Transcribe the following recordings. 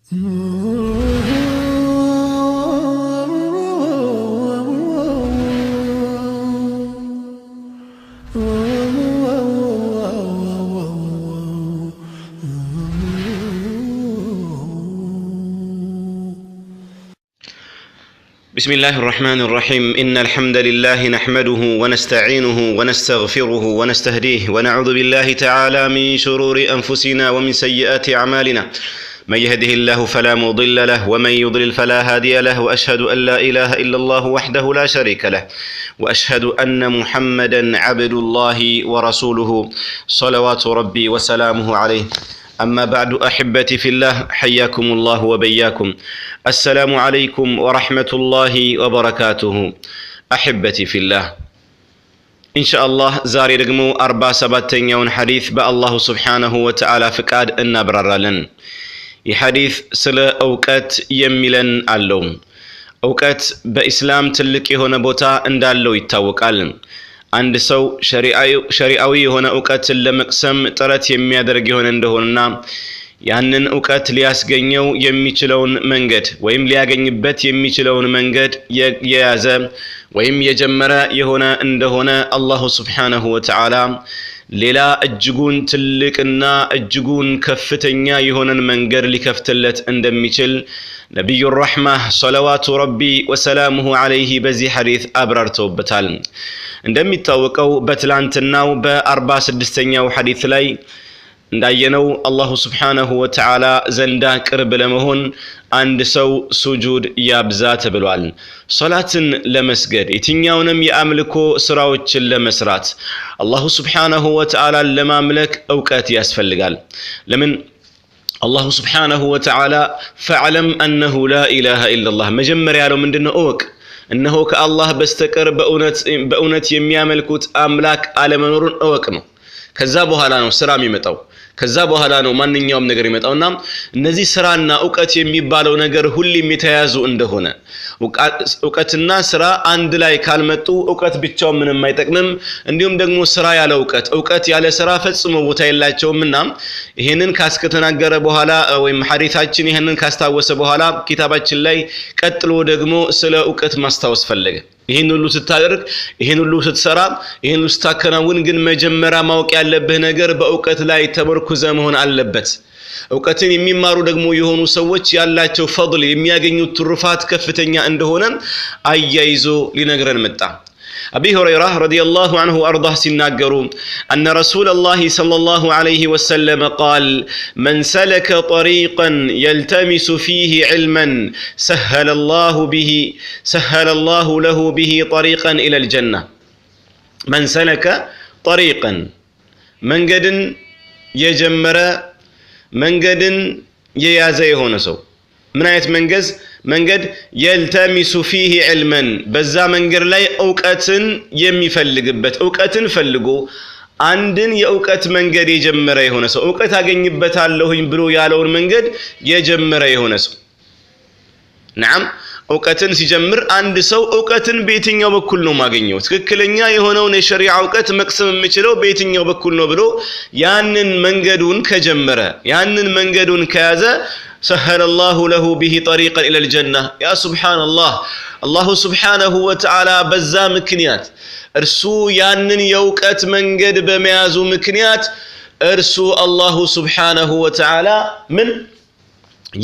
بسم الله الرحمن الرحيم إن الحمد لله نحمده ونستعينه ونستغفره ونستهديه ونعوذ بالله تعالى من شرور أنفسنا ومن سيئات أعمالنا من يهده الله فلا مضل له ومن يضلل فلا هادي له وأشهد أن لا إله إلا الله وحده لا شريك له وأشهد أن محمدا عبد الله ورسوله صلوات ربي وسلامه عليه أما بعد أحبتي في الله حياكم الله وبياكم السلام عليكم ورحمة الله وبركاته أحبتي في الله إن شاء الله زاري رقمو 47 حديث بالله سبحانه وتعالى فقاد النبررلن يحديث سلا أوقات يميلن اللون أوقات بإسلام تلقي هنا بوتا اندالو يتاوقالن عند سو شريعوي هنا أوقات لمقسم ترات يميادرقي هنا اندهونا ያንን እውቀት ሊያስገኘው የሚችለውን መንገድ ወይም ሊያገኝበት የሚችለውን መንገድ የያዘ ወይም የጀመረ የሆነ እንደሆነ አላሁ Subhanahu Wa Ta'ala ሌላ እጅጉን ትልቅና እጅጉን ከፍተኛ የሆነን መንገድ ሊከፍትለት እንደሚችል ነብዩ الرحمة صلوات ربي وسلامه عليه በዚህ ሐዲስ አብራርተውበታል እንደሚታወቀው በትላንትናው በ46ኛው ሐዲስ ላይ እንዳየነው አላሁ Subhanahu Wa Ta'ala ዘንዳ ቅርብ ለመሆን አንድ ሰው ሱጁድ ያብዛ ተብሏል ሶላትን ለመስገድ የትኛውንም የአምልኮ ስራዎችን ለመስራት አላሁ Subhanahu Wa Ta'ala ለማምለክ ዕውቀት ያስፈልጋል ለምን አላሁ Subhanahu Wa Ta'ala فاعلم انه لا اله الا الله መጀመሪያ ያለው ምንድነው እወቅ እነሆ ከአላህ በስተቀር በእውነት የሚያመልኩት አምላክ አለመኖሩን እወቅ ነው ከዛ በኋላ ነው ስራ የሚመጣው ከዛ በኋላ ነው ማንኛውም ነገር ይመጣውና እነዚህ ስራና ዕውቀት የሚባለው ነገር ሁሉም የተያዙ እንደሆነ ዕውቀትና ስራ አንድ ላይ ካልመጡ ዕውቀት ብቻው ምንም አይጠቅምም እንዲሁም ደግሞ ስራ ያለ ዕውቀት ያለ ስራ ፈጽሞ ቦታ የላቸውምና ይሄንን ካስከተናገረ በኋላ ወይም ሐዲሳችን ይሄንን ካስታወሰ በኋላ ኪታባችን ላይ ቀጥሎ ደግሞ ስለ ዕውቀት ማስታወስ ፈለገ ይሄን ሁሉ ስታደርግ ይሄን ሁሉ ስትሰራ ይሄን ሁሉ ስታከናውን ግን መጀመሪያ ማወቅ ያለብህ ነገር በዕውቀት ላይ ተመርኩዘ መሆን አለበት ዕውቀትን የሚማሩ ደግሞ የሆኑ ሰዎች ያላቸው ፈضል የሚያገኙት ትሩፋት ከፍተኛ እንደሆነ አያይዞ ሊነግረን መጣ أبي هريرة رضي الله عنه وأرضاه سناقروا أن رسول الله صلى الله عليه وسلم قال من سلك طريقا يلتمس فيه علما سهل الله له به طريقا إلى الجنة من سلك طريقا من قد يجمر من قد ييازي هونسو من آية منقد يلتمس فيه علما بزا منقر لاي اوقاتن يميفلقبت اوقاتن فلقو عندن يوقات منقد يجمر يهونسو اوقات አገኝበታለሁኝ ብሎ ያለውን መንገድ የጀመረ ይሆነሰው نعم اوقاتن ሲጀምር አንድ ሰው اوقاتን በየትኛው በኩል ነው ማገኘው ትክክለኛ የሆነውን የሸሪዓ اوقات መቅሰም የሚችለው በየትኛው በኩል ነው ብሎ ያንን መንገዱን ከጀመረ ያንን መንገዱን ከያዘ سهل الله له به طريقا إلى الجنة يا سبحان الله الله سبحانه وتعالى بزا مكنيات ارسو يانن يوقت منقد بميازو مكنيات ارسو الله سبحانه وتعالى من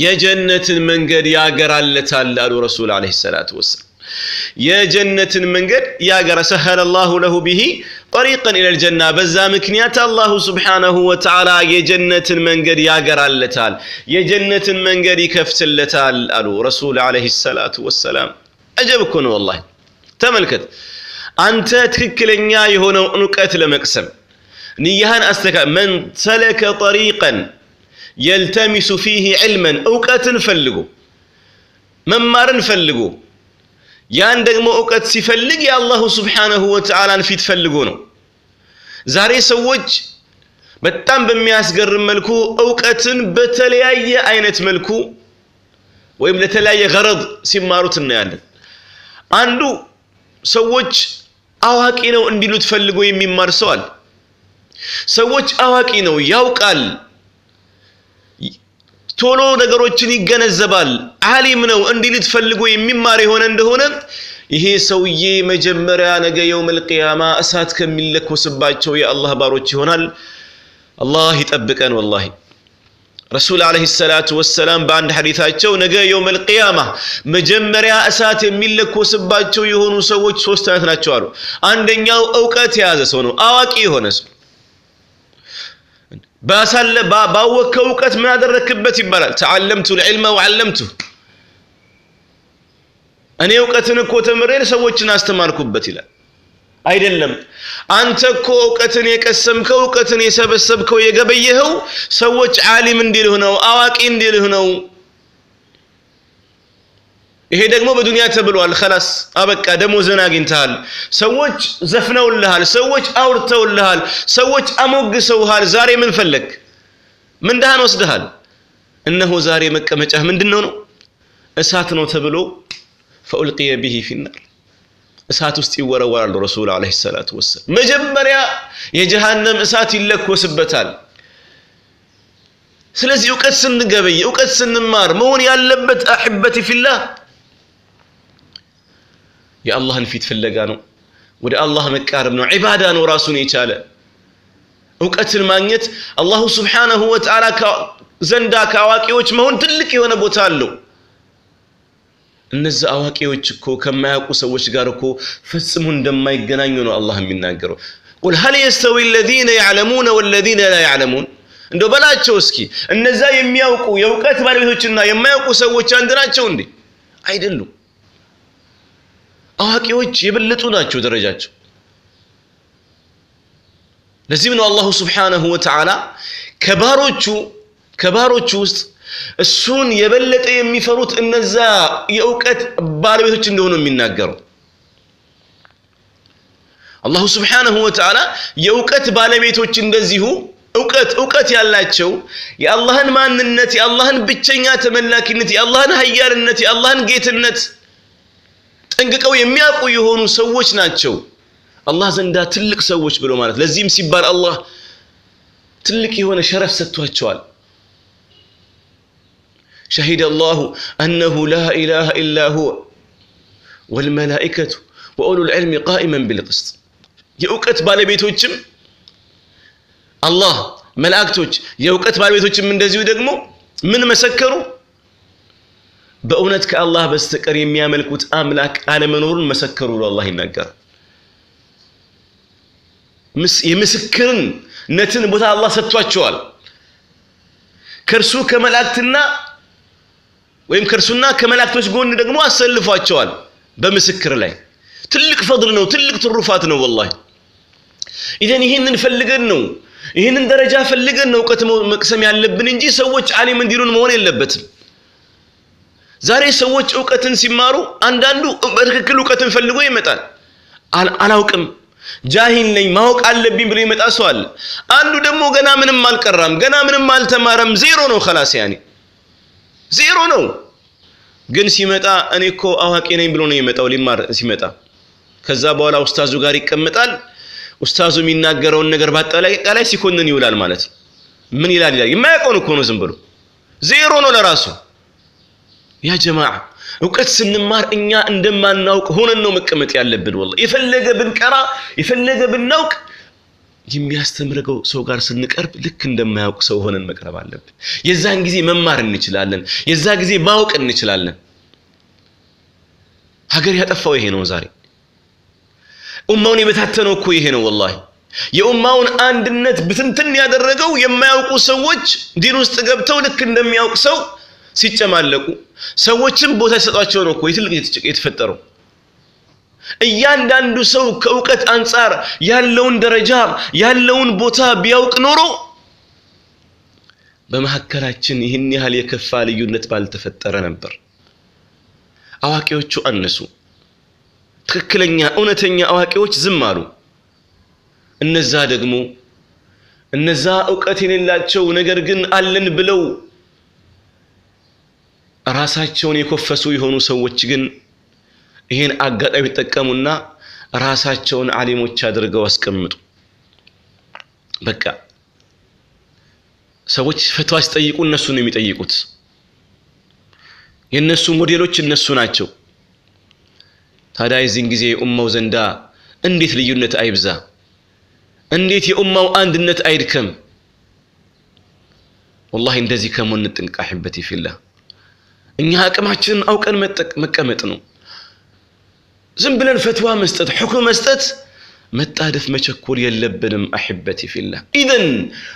يجنة منقد يا قرالتال لالو رسول عليه الصلاة والسلام يا جنة منقد يا قرى سهل الله له به طريقا إلى الجنة بزا مكنيات الله سبحانه وتعالى يا جنة منقد يا قرى اللتال يا جنة منقد يكفت اللتال ألو رسول عليه الصلاة والسلام أجبكم والله تملكت أنت تككلن يا هنا نكات لمقسم نيهان أستك من سلك طريقا يلتمس فيه علما أوقات فلقوا ممارن فلقوا ያን ደግሞ ዕውቀት ሲፈልግ የአላሁ Subhanahu Wa Ta'ala ፊት ፈልጎ ነው ዛሬ ሰዎች በጣም በሚያስገርም መልኩ ዕውቀትን በተለያየ አይነት መልኩ ወይም ለተለያየ ገረድ ሲማሩት እናያለን አንዱ ሰዎች አዋቂ ነው እንዲሉት ፈልጎ የሚማር ሰው አለ ሰዎች አዋቂ ነው ያውቃል ቶሎ ነገሮችን ይገነዘባል ዓሊም ነው እንዲልት ፈልጎ የሚማር የሆነ እንደሆነ ይሄ ሰውዬ መጀመሪያ ነገ የውመል ቂያማ እሳት ከሚለኮስባቸው የአላህ ባሮች ይሆናል አላህ ይጠብቀን ወላሂ ረሱል አለይሂ ሰላቱ ወሰለም በአንድ ሐዲታቸው ነገ የውመል ቂያማ መጀመሪያ እሳት የሚለኮስባቸው የሆኑ ሰዎች ሶስት አይነት ናቸው አሉ አንደኛው ዕውቀት የያዘ ሰው ነው አዋቂ የሆነ ሰው ባወቀው ዕውቀት ምን አደረክበት ይባላል ተዓለምቱ العلم وعلمته እኔ ዕውቀትን እኮ ተምሬ ሰዎችን አስተማርኩበት ይላል አይደለም አንተ እኮ ዕውቀትን የቀሰምከው ዕውቀትን የሰበሰብከው የገበየኸው ሰዎች ዓሊም እንዲልህ ነው አዋቂ እንዲልህ ነው ይሄ ደግሞ በዱንያ ተብሏል خلاص አበቃ ደሞዝን አግኝተሃል ሰዎች ዘፍነውልሃል ሰዎች አውርተውልሃል ሰዎች አሞግሰውሃል ዛሬ ምን ፈለክ ምን ዳህን ወስደሃል እነሆ ዛሬ መቀመጫህ ምንድነው ነው እሳት ነው ተብሎ فألقي به في النار እሳት ውስጥ ይወረወራል ረሱል አለይሂ ሰላቱ ወሰለም መጀመሪያ የጀሃነም እሳት ይለኮስበታል ስለዚህ ዕውቀት ስንገበይ ዕውቀት ስንማር መሆን ያለበት አህበቲ ፊላህ የአላህን ፊት ፍለጋ ነው ወደ አላህ መቃረብ ነው ዒባዳ ነው ራሱን የቻለ ዕውቀትን ማግኘት አላህ Subhanahu Wa Ta'ala ዘንዳ ከአዋቂዎች መሆን ትልቅ የሆነ ቦታ አለው እነዚህ አዋቂዎች እኮ ከማያውቁ ሰዎች ጋር እኮ ፍጹም እንደማይገናኙ ነው አላህ የሚናገረው قل هل يستوي الذين يعلمون والذين لا يعلمون እንደው በላቸው እስኪ እነዛ የሚያውቁ የዕውቀት ባለቤቶችና የማያውቁ ሰዎች አንድ ናቸው እንዴ አይደሉም አዋቂዎች የበለጡ ናቸው ደረጃቸው ለዚህም ነው አላህ Subhanahu Wa Ta'ala ከባሮቹ ውስጥ እሱን የበለጠ የሚፈሩት እነዛ የዕውቀት ባለቤቶች እንደሆኑ የሚናገረው አላህ Subhanahu Wa Ta'ala የዕውቀት ባለቤቶች እንደዚሁ ዕውቀት ያላቸው የአላህን ማንነት የአላህን ብቸኛ ተመላኪነት የአላህን ኃያልነት የአላህን ጌትነት ጠንቅቀው የሚያውቁ የሆኑ ሰዎች ናቸው አላህ ዘንዳ ትልቅ ሰዎች ብሎ ማለት ለዚህም ሲባል አላህ ትልቅ የሆነ ሸረፍ ሰጥቷቸዋል شهد الله أنه لا إله إلا هو والملائكة وأولو العلم قائما بالقسط የዕውቀት ባለቤቶችም አላህ መላእክቶች የዕውቀት ባለቤቶችም እንደዚሁ ደግሞ ምን መሰከሩ በእውነት ከአላህ በስተቀር የሚያመልኩት አምላክ አለመኖሩን መሰከሩ ብሎ አላህ ይናገራል የምስክርነትን ቦታ አላህ ሰጥቷቸዋል ከርሱ ከመላእክትና ወይም ከርሱና ከመላእክቶች ጎን ደግሞ አሰልፏቸዋል በምስክር ላይ ትልቅ ፈድል ነው ትልቅ ትሩፋት ነው والله ኢዘን ይሄንን ፈልገን ነው ይሄንን ደረጃ ፈልገን ነው ዕውቀት መቅሰም ያለብን እንጂ ሰዎች ዓሊም እንዲሉን መሆን የለበትም ዛሬ ሰዎች ዕውቀትን ሲማሩ አንዳንዱ በትክክል ዕውቀትን ፈልጎ ይመጣል አላውቅም ጃሂል ነኝ ማወቅ አለብኝ ብሎ ይመጣ ሰው አለ አንዱ ደግሞ ገና ምንም አልቀራም ገና ምንም አልተማረም ዜሮ ነው خلاص ያኒ ዜሮ ነው ግን ሲመጣ እኔ እኮ አዋቂ ነኝ ብሎ ነው ይመጣው ሊማር ሲመጣ ከዛ በኋላ ኡስታዙ ጋር ይቀመጣል ኡስታዙ የሚናገረውን ነገር ባጠቃላይ ሲኮንን ይውላል ማለት ምን ይላል የማያውቀው እኮ ነው ዝም ብሎ ዜሮ ነው ለራሱ ያ ጀማዓ ዕውቀት ስንማር እኛ እንደማናውቅ ሆነን ነው መቀመጥ ያለብን والله የፈለገ ብንቀራ የፈለገ ብናውቅ የሚያስተምረው ሰው ጋር ስንቀርብ ልክ እንደማያውቅ ሰው ሆነን መቅረብ አለብን የዛን ጊዜ መማር እንችላለን የዛ ጊዜ ማወቅ እንችላለን ሀገር ያጠፋው ይሄ ነው ዛሬ ኡማውን የበታተነው እኮ ይሄ ነው والله የኡማውን አንድነት ብትንትን ያደረገው የማያውቁ ሰዎች ዲን ውስጥ ገብተው ልክ እንደሚያውቅ ሰው ሲጨማለቁ ሰዎችም ቦታ ሲሰጧቸው ነው እኮ ይትልቅ የተፈጠረው እያንዳንዱ ሰው ከዕውቀት አንፃር ያለውን ደረጃ ያለውን ቦታ ቢያውቅ ኖሮ በመሐከራችን ይህን ያህል የከፋ ልዩነት ባልተፈጠረ ነበር አዋቂዎቹ አነሱ ትክክለኛ እውነተኛ አዋቂዎች ዝም አሉ እነዛ ዕውቀት የሌላቸው ነገር ግን አለን ብለው ራሳቸውን የኮፈሱ የሆኑ ሰዎች ግን ይሄን አጋጣሚ ተጠቀሙና ራሳቸውን ዓሊሞች አድርገው አስቀምጡ በቃ ሰዎች ፈትዋ ሲጠይቁ እነሱ ነው የሚጠይቁት የነሱ ሞዴሎች እነሱ ናቸው ታዲያ የዚህን ጊዜ ኡማው ዘንዳ እንዴት ልዩነት አይብዛ እንዴት የኡማው አንድነት አይድከም والله እንደዚህ ከመሆን እንጥንቃ አህበቲ ፊላህ እኛ አቅማችንን አውቀን መቀመጥ ነው ዝም ብለን ፈትዋ መስጠት ሁክም መስጠት መጣደፍ መቸኮል የለብንም አህበቲ ፊላህ ኢذن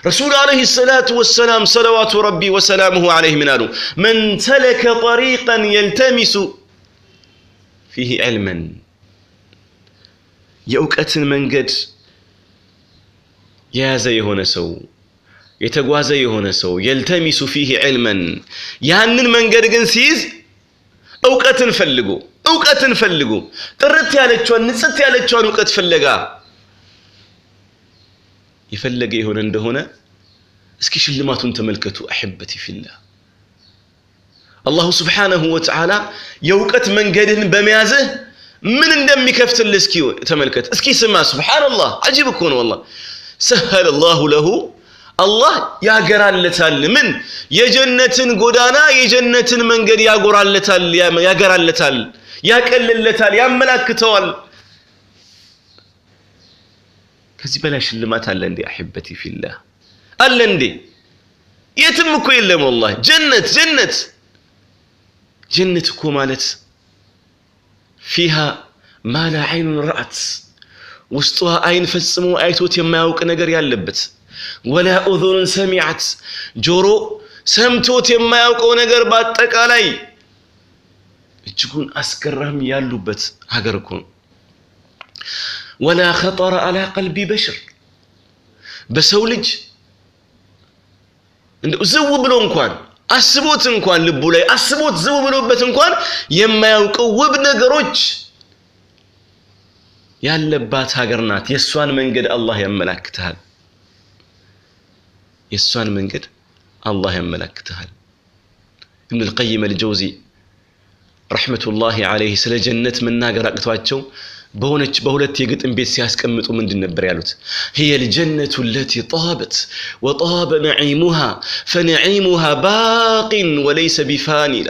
رسول عليه الصلاه والسلام صلوات ربي وسلامه عليه منالو من سلك طريقا يلتمس فيه علما የእውቀትን መንገድ የያዘ የሆነ ሰው የተጓዘ የሆነ ሰው يلتمس فيه علما ያንን መንገድ ግን ሲይዝ እውቀትን ፈልጉ ጥርት ያለችውን ንጽት ያለችውን እውቀት ፍለጋ ይፈልገ ይሆነ እንደሆነ እስኪ ሽልማቱን ተመልከቱ አህበቲ ፊላህ አላሁ Subhanahu Wa Ta'ala የእውቀት መንገድን በመያዝህ ምን እንደሚከፍትልህ እስኪ ተመልከት እስኪ ስማ ሱብሃንአላህ አጂብ እኮ ነው والله سهل الله له الله ያገራለታል ምን የጀነትን ጎዳና የጀነትን መንገድ ያገራለታል ያቀልለታል ያመላክተዋል ከዚህ በላይ ሽልማት አለ እንዴ አህበቲ ፊላህ አለ እንዴ የትም እኮ የለም والله ጀነት እኮ ማለት فيها ما لا عين رأت ውስጧ አይን ፈጽሞ አይቶት የማያውቅ ነገር ያለበት ولا اذن سمعت ጆሮ ሰምቶት የማያውቀው ነገር በአጠቃላይ እጅጉን አስገራሚ ያሉበት ሀገር እኮ ولا خطر على قلب بشر በሰው ልጅ እንደው ዝው ብሎ እንኳን አስቦት እንኳን ልቡ ላይ አስቦት ዝው ብሎበት እንኳን የማያውቀው ውብ ነገሮች ያለባት ሀገር ናት የሷን መንገድ አላህ ያመላክታል የሷን መንገድ አላህ ያመላክታል ابن القيم الجوزي رحمة الله عليه ስለ ጀነት መናገር አቅቷቸው በሁለት የግጥም ቤት ሲያስቀምጡ ምንድን ነበር ያሉት هي الجنة التي طابت وطاب نعيمها فنعيمها باق وليس بفاني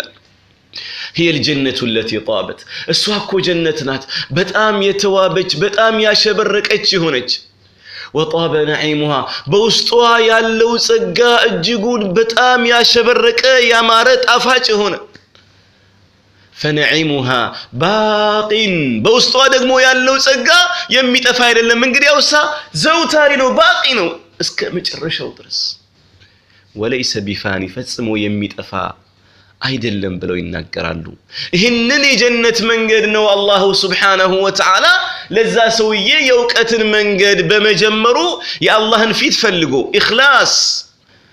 هي الجنة التي طابت السواكو جنة نات بتام يتوابج بتام ياشبرقچ هونچ وطاب نعيمها بوسطها ያለው ጸጋ እጅጉን በጣም ያሸበረቀ ያማረ ጣፋጭ ሆነ فنعيمها باق بوسطها ደግሞ ያለው ጸጋ የሚጠፋ አይደለም እንግዲያውሳ ዘውታሪ ነው ባቂ ነው እስከ መጨረሻው ድረስ وليس بفاني ፈጽሞ የሚጠፋ አይደለም ብለው ይናገራሉ ይሄንን የጀነት መንገድ ነው አላሁ Subhanahu Wa Ta'ala ለዛ ሰውዬ የእውቀትን መንገድ በመጀመሩ የአላህን ፊት ፈልጎ ኢኽላስ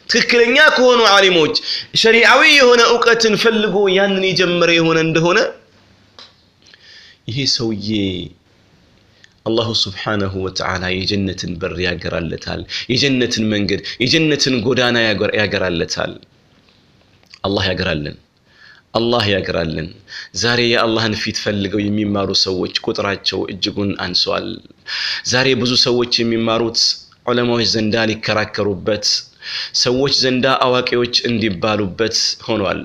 ትክክለኛ ከሆኑ ዓሊሞች ሸሪዓዊ የሆነ ዕውቀትን ፈልጎ ያንን የጀመረ የሆነ እንደሆነ ይሄ ሰውዬ አላሁ Subhanahu Wa Ta'ala የጀነትን በር ያገራለታል የጀነትን መንገድ የጀነትን ጎዳና ያገራለታል አላህ ያገራልን ዛሬ የአላህን ፊት ፈልገው የሚማሩ ሰዎች ቁጥራቸው እጅጉን አንሷል ዛሬ ብዙ ሰዎች የሚማሩት ዑለማዎች ዘንዳ ሊከራከሩበት ሰዎች ዘንዳ አዋቂዎች እንዲባሉበት ሆኗል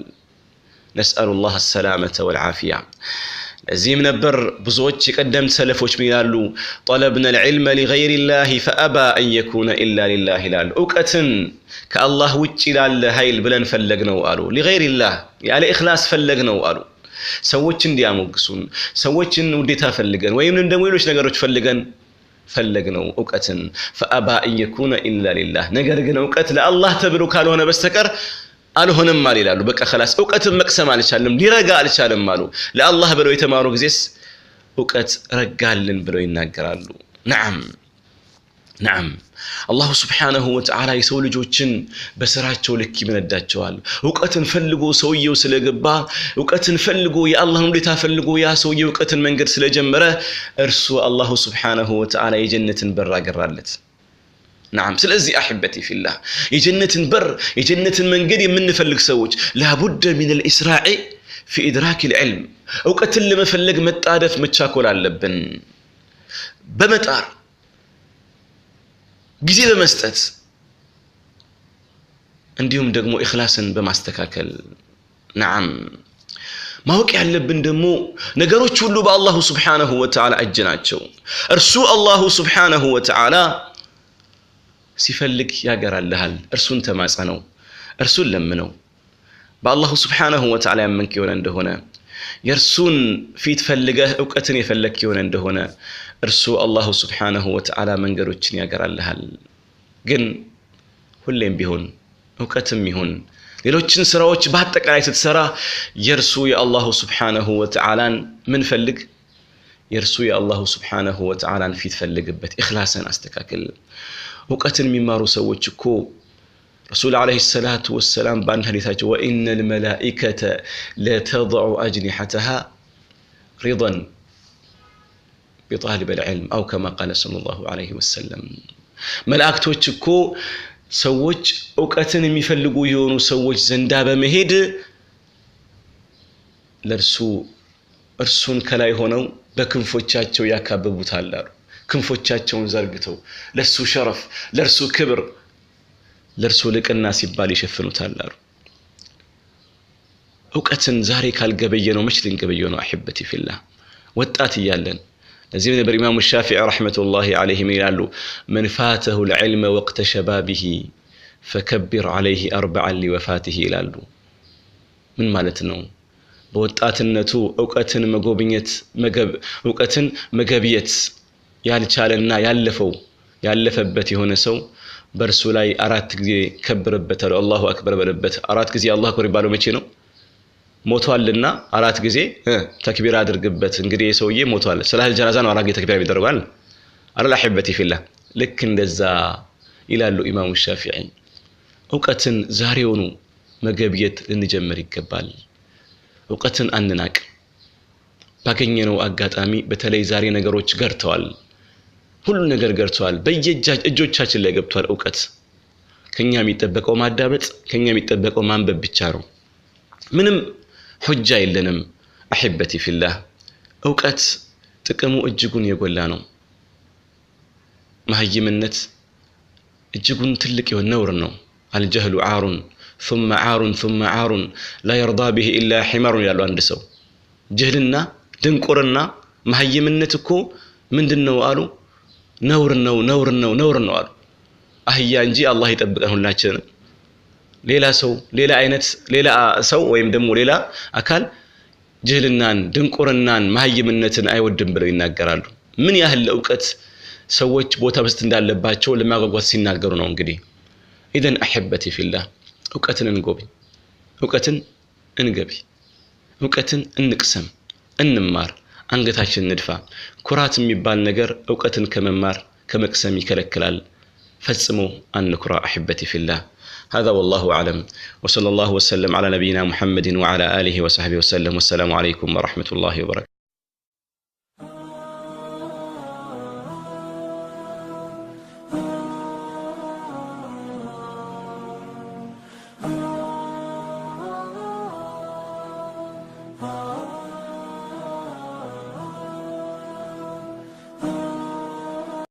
ነስአሉላህ السلامة والعافية ለዚህም ነበር ብዙዎች የቀደምት ሰለፎች ይላሉ طلبنا العلم لغير الله فأبى أن يكون إلا لله ይላሉ ዕውቀትን ከአላህ ውጪ ላለ ኃይል ብለን ፈለግነው አሉ لغير الله ያለ ኢኽላስ ፈለግነው አሉ ሰዎች እንዲያሞግሱን ሰዎችን ውዴታ ፈልገን ወይም እንደሞ ሌሎች ነገሮች ፈለግነው ዕውቀትን فأبى أن يكون إلا لله ነገር ግን ዕውቀት ለአላህ ተብሎ ካልሆነ በስተቀር አልሆነም ማለት ይላሉ በቃ خلاص ዕውቀትን መቅሰም አልቻለም ሊረጋ አልቻለም አሉ ለአላህ ብለው የተማሩ ጊዜስ ዕውቀት ረጋልን ብለው ይናገራሉ نعم الله سبحانه وتعالى የሰው ልጆችን በስራቸው ልክ ይመነዳቸዋል ዕውቀትን ፈልጎ ሰውየው ስለገባ ዕውቀትን ፈልጎ የአላህን ውዴታ ፈልጎ ያ ሰውየው ዕውቀትን መንገድ ስለጀመረ እርሱ الله سبحانه وتعالى የጀነትን በር አገራለት نعم ስለዚህ احبتي في الله የጀነትን በር የጀነትን መንገድ የምንፈልግ ሰዎች لابد من الاسراع في ادراك العلم ዕውቀትን ለመፈለግ መጣደፍ መቻኮል አለብን በመጣር ጊዜ በመስጠት እንዲሁም ደግሞ ኢኽላስን በማስተካከል نعم ማወቅ ያለብን ደግሞ ነገሮች ሁሉ በአላሁ Subhanahu Wa Ta'ala እጅ ናቸው እርሱ አላሁ Subhanahu Wa Ta'ala ሲፈልግ ያገራልሃል እርሱን ተማጸነው እርሱን ለምነው በአላሁ Subhanahu Wa Ta'ala ያመንክ ይሆነ እንደሆነ የርሱን ፊት ፈልገህ ዕውቀትን የፈለክ ይሆነ እንደሆነ እርሱ አላሁ Subhanahu Wa Ta'ala መንገዶችን ያገራልሃል ግን ሁሌም ቢሆን ዕውቀትም ይሁን ሌሎችን ስራዎች በአጠቃላይ ስትሰራ የርሱ የአላሁ Subhanahu Wa Ta'ala ምን ፈልግ የርሱ የአላሁ Subhanahu Wa Ta'ala ፊት ፈልግበት ኢኽላስን አስተካክል ዕውቀትን የሚማሩ ሰዎች እኮ رسول عليه الصلاة والسلام بان حديثاته وإن الملائكة لا تضع أجنحتها رضا بطالب العلم أو كما قال صلى الله عليه وسلم ملائكتوች እኮ ሰዎች ዕውቀትን የሚፈልጉ የሆኑ ሰዎች ዘንዳ በመሄድ ለርሱ እርሱን ከላይ ሆነው በክንፎቻቸው ያካበቡታል አሉ ክንፎቻቸውን ዘርግተው ለሱ ሸረፍ ለርሱ ክብር ለርሱ ልቅና ሲባል ይሸፍኑታል አሉ ዕውቀትን ዛሬ ካልገበየነው መች ልንገበየነው አህበቲ ፊላህ ወጣት ይያለን ለዚህ ነበር ኢማሙ ሻፊዒ ረህመቱላሂ ዐለይሂ ይላሉ من فاته العلم وقت شبابه فكبر عليه أربعا لوفاته ይላሉ ምን ማለት ነው በወጣትነቱ ዕውቀትን መጎብኘት ዕውቀትን መገብየት ያልቻለና ያለፈበት የሆነ ሰው በርሱ ላይ አራት ጊዜ ከብርበታል አላሁ አክበር በለበት አራት ጊዜ አላሁ አክበር ይባለው መቼ ነው ሞቷልና አራት ጊዜ ተክቢር አድርግበት እንግዲህ የሰውዬ ሞቷል ሰላህ ጀናዛ ነው አራት ጊዜ ተክቢር ይደረጋል አረላ ህበቲ ፊላህ ልክ እንደዛ ይላሉ ኢማሙ ሻፊዒ ዕውቀትን ዛሬውኑ መገብየት ልንጀምር ይገባል ዕውቀትን አንናቅ ባገኘነው አጋጣሚ በተለይ ዛሬ ነገሮች ገርተዋል ሁሉ ነገር ገርተዋል በየእጆቻችን ላይ ገብቷል ዕውቀት ከኛ የሚጠበቀው ማዳመጥ ከኛ የሚጠበቀው ማንበብ ብቻ ነው ምንም ሁጃ የለንም አህበቲ ፊላህ ዕውቀት ጥቅሙ እጅጉን የጎላ ነው ማህይምነት እጅጉን ትልቅ የሆነ ነውር ነው الجهل عار ثم عار ثم عار لا يرضى به الا حمار ያለው አንድ ሰው ጅህልና ድንቁርና ማህይምነት እኮ ምንድነው አሉ ነውር ነው አሉ አህያ እንጂ አላህ ይጠብቀን ሁላችንን ሌላ ሰው ወይም ደግሞ ሌላ አካል ጅህልናን ድንቁርናን ማህይምነትን አይወድም ብለው ይናገራሉ ምን ያህል ዕውቀት ሰዎች ቦታ መስጠት እንዳለባቸው ለማጓጓት ሲናገሩ ነው እንግዲህ ኢዘን አህበቲ ፊላህ ዕውቀትን እንጎብኝ ዕውቀትን እንገቢ ዕውቀትን እንቅሰም እንማር አንገታችን ንድፋ ኩራት የሚባል ነገር ዕውቀትን ከመማር ከመቅሰም ይከለክላል ፈጽሞ አንኩራ አህበቲ ፊላህ هذا والله أعلم وصلى الله وسلم على نبينا محمد وعلى آله وصحبه وسلم والسلام عليكم ورحمة الله وبركاته